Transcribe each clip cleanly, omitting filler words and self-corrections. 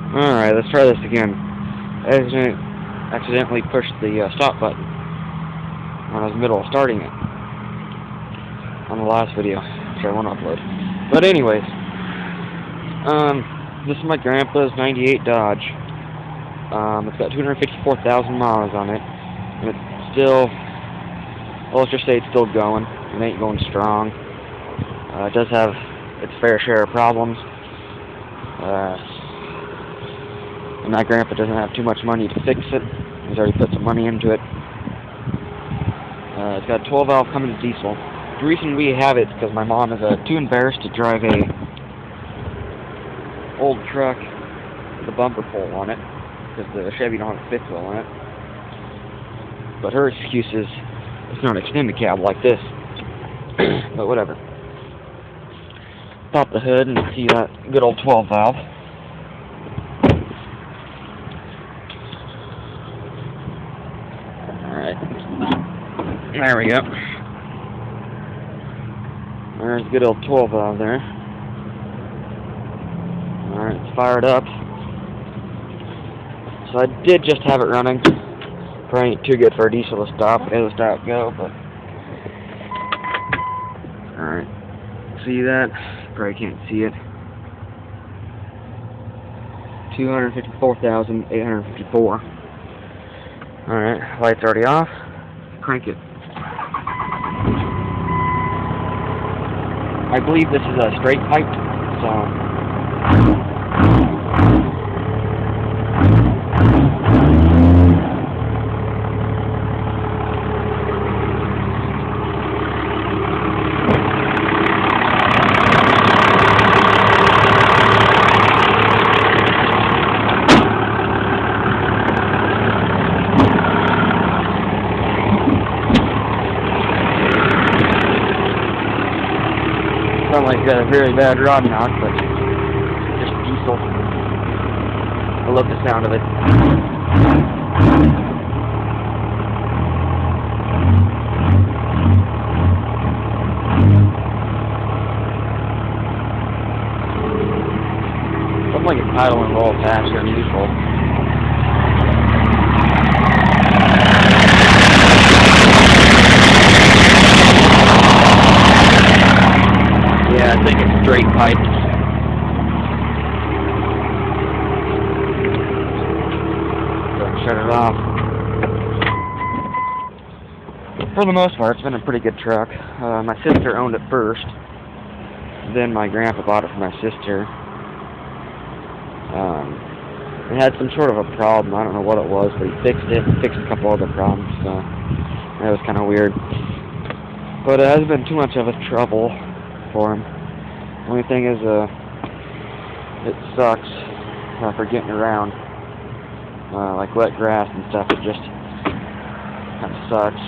Alright, let's try this again. I accidentally pushed the stop button when I was in the middle of starting it on the last video, which I won't upload. But anyways, this is my grandpa's 98 Dodge. It's got 254,000 miles on it, and it's still, well, let's just say it's still going. It ain't going strong. It does have its fair share of problems. And my grandpa doesn't have too much money to fix it. He's already put some money into it. It's got a 12-valve Cummings diesel. The reason we have it is because my mom is too embarrassed to drive a old truck with a bumper pole on it, because the Chevy don't have a fifth wheel on it. But her excuse is it's not an extended cab like this. But whatever. Pop the hood and see that good old 12-valve. Alright. There we go. There's a good old 12-valve there. Alright, it's fired up. So I did just have it running. Probably ain't too good for a diesel to stop. It'll stop go, but... Alright. See that? Probably can't see it. 254,854. Alright, light's already off. Crank it. I believe this is a straight pipe, so... Sound like a very bad rod knock, but just diesel. I love the sound of it. Something like it's idling a little faster than usual. Yeah, I think it's straight pipe. So shut it off. For the most part, it's been a pretty good truck. My sister owned it first. Then my grandpa bought it for my sister. It had some sort of a problem. I don't know what it was, but he fixed it. He fixed a couple other problems, so that was kind of weird. But it hasn't been too much of a trouble for him. The only thing is, it sucks for getting around. Like wet grass and stuff, it just kind of sucks.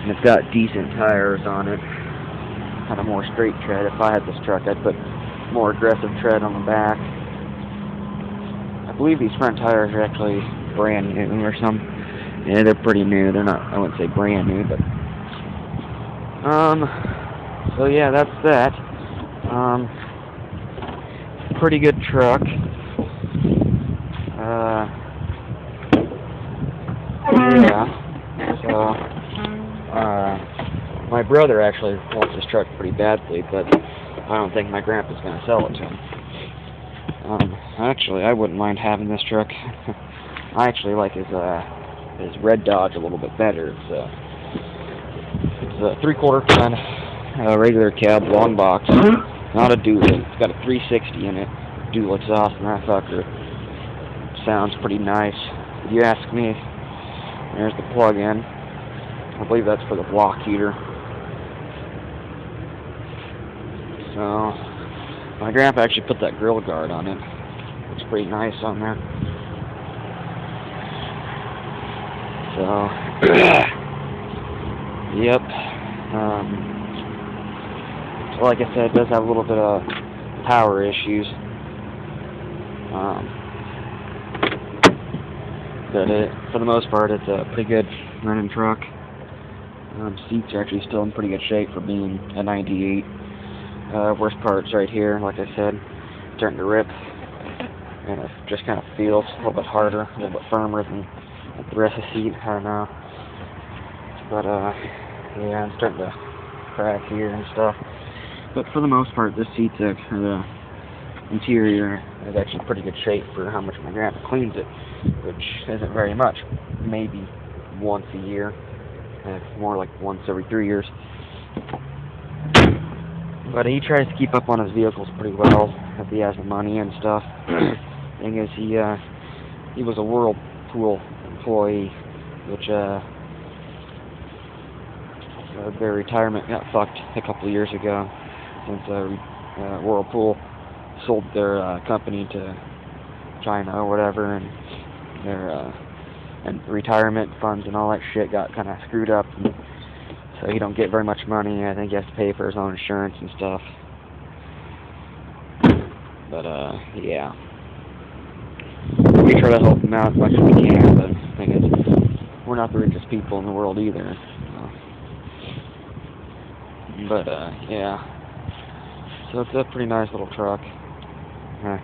And it's got decent tires on it. Kind of more straight tread. If I had this truck, I'd put more aggressive tread on the back. I believe these front tires are actually brand new or something. Yeah, they're pretty new. They're not, I wouldn't say brand new, but... So yeah, that's that. Pretty good truck. Yeah. So, my brother actually wants this truck pretty badly, but I don't think my grandpa's gonna sell it to him. Actually, I wouldn't mind having this truck. I actually like his red Dodge a little bit better. It's a 3/4 ton. Regular cab, long box, not a dual. It's got a 360 in it, dual exhaust, and that fucker sounds pretty nice. If you ask me, there's the plug-in. I believe that's for the block heater. So, my grandpa actually put that grill guard on it. Looks pretty nice on there. So, yep. Like I said, it does have a little bit of power issues. But for the most part, it's a pretty good running truck. Seats are actually still in pretty good shape for being a 98. Worst part's right here, like I said, starting to rip. and it just kind of feels a little bit harder, a little bit firmer than the rest of the seat. I don't know. But, yeah, I'm starting to crack here and stuff. But for the most part, this seat's, the interior is actually pretty good shape for how much my grandpa cleans it, which isn't very much. Maybe once a year. More like once every 3 years. But he tries to keep up on his vehicles pretty well, if he has the money and stuff. Thing is, he was a Whirlpool employee, which, their retirement got fucked a couple of years ago, since Whirlpool sold their company to China or whatever, and their and retirement funds and all that shit got kind of screwed up, and so he don't get very much money. I think he has to pay for his own insurance and stuff. But yeah, we try to help him out as much as we can. But the thing is, we're not the richest people in the world either. But yeah, so it's a pretty nice little truck. I'm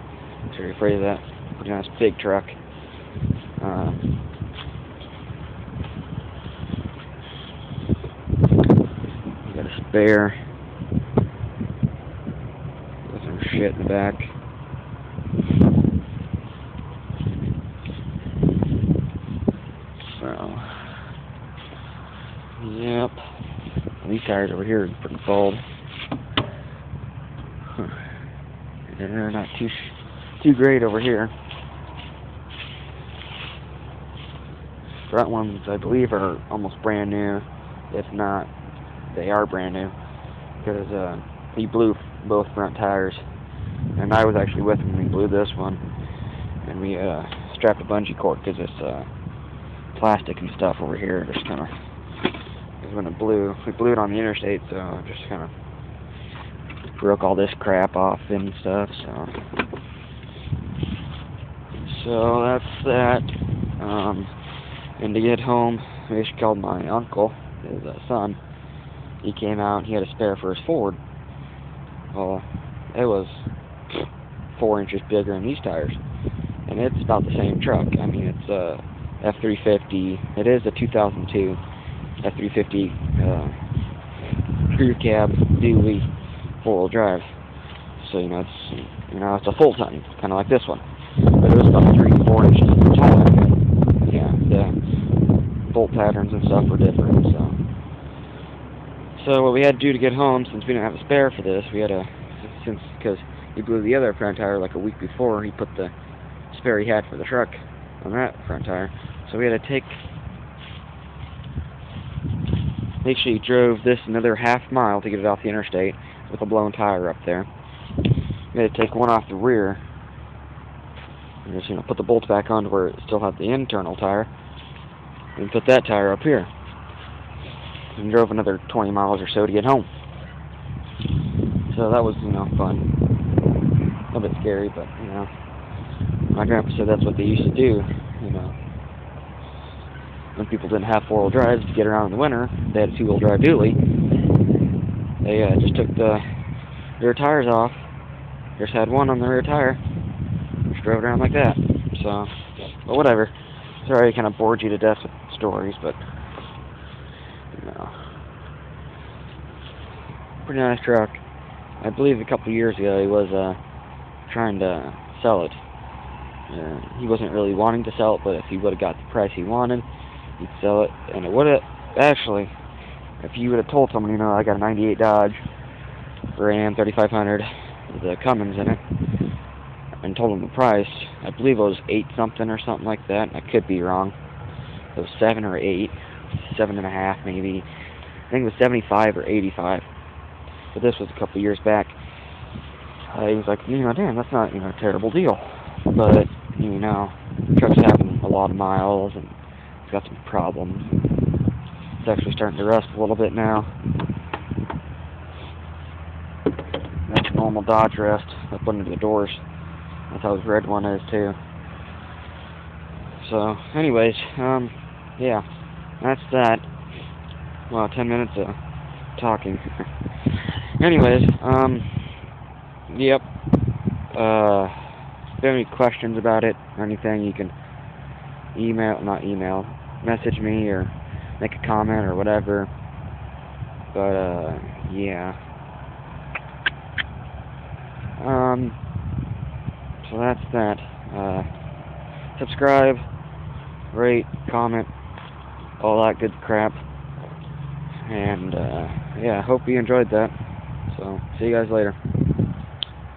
sure you're afraid of that. Pretty nice big truck. Got a spare with some shit in the back. So, yep. These tires over here are pretty bald. They're not too great over here. Front ones, I believe, are almost brand new. If not, they are brand new, because he blew both front tires, and I was actually with him when he blew this one, and we strapped a bungee cord, because it's plastic and stuff over here. Just kind of, because when it blew, we blew it on the interstate, so it just kind of broke all this crap off and stuff. So that's that. And to get home, we just called my uncle, his son. He came out, he had a spare for his Ford. Well, it was 4 inches bigger than these tires, and it's about the same truck. I mean, it's a F350. It is a 2002 F350 crew cab dually 4-wheel drive. So it's a full ton, kind of like this one, but it was about 3-4 inches taller. Yeah, the bolt patterns and stuff were different. So what we had to do to get home, since we didn't have a spare for this, we had because he blew the other front tire like a week before, he put the spare he had for the truck on that front tire. So we had to actually drove this another half mile to get it off the interstate with a blown tire up there. We had to take one off the rear and just put the bolts back on to where it still had the internal tire, and put that tire up here, and drove another 20 miles or so to get home. So that was fun, a little bit scary, but my grandpa said that's what they used to do. When people didn't have 4-wheel drives to get around in the winter, they had a 2-wheel drive dually. They just took the rear tires off, just had one on the rear tire, just drove around like that. So, but whatever. Sorry I kind of bored you to death with stories, but pretty nice truck. I believe a couple years ago he was trying to sell it. He wasn't really wanting to sell it, but if he would have got the price he wanted, he'd sell it. And it would have actually, if you would have told someone, I got a '98 Dodge Ram 3500 with a Cummings in it, and told him the price, I believe it was 8 something or something like that. I could be wrong. It was 7 or 8, 7.5 maybe. I think it was 75 or 85. But this was a couple years back. He was like, damn, that's not a terrible deal. But the truck's having a lot of miles and it's got some problems. It's actually starting to rust a little bit now. That's normal Dodge rust up under the doors. That's how his red one is too. So, anyways, yeah, that's that. Well, 10 minutes of talking. Anyways, yep. If you have any questions about it or anything, you can message me or make a comment or whatever. But, yeah. So that's that. Subscribe, rate, comment, all that good crap. And, yeah, hope you enjoyed that. So, see you guys later.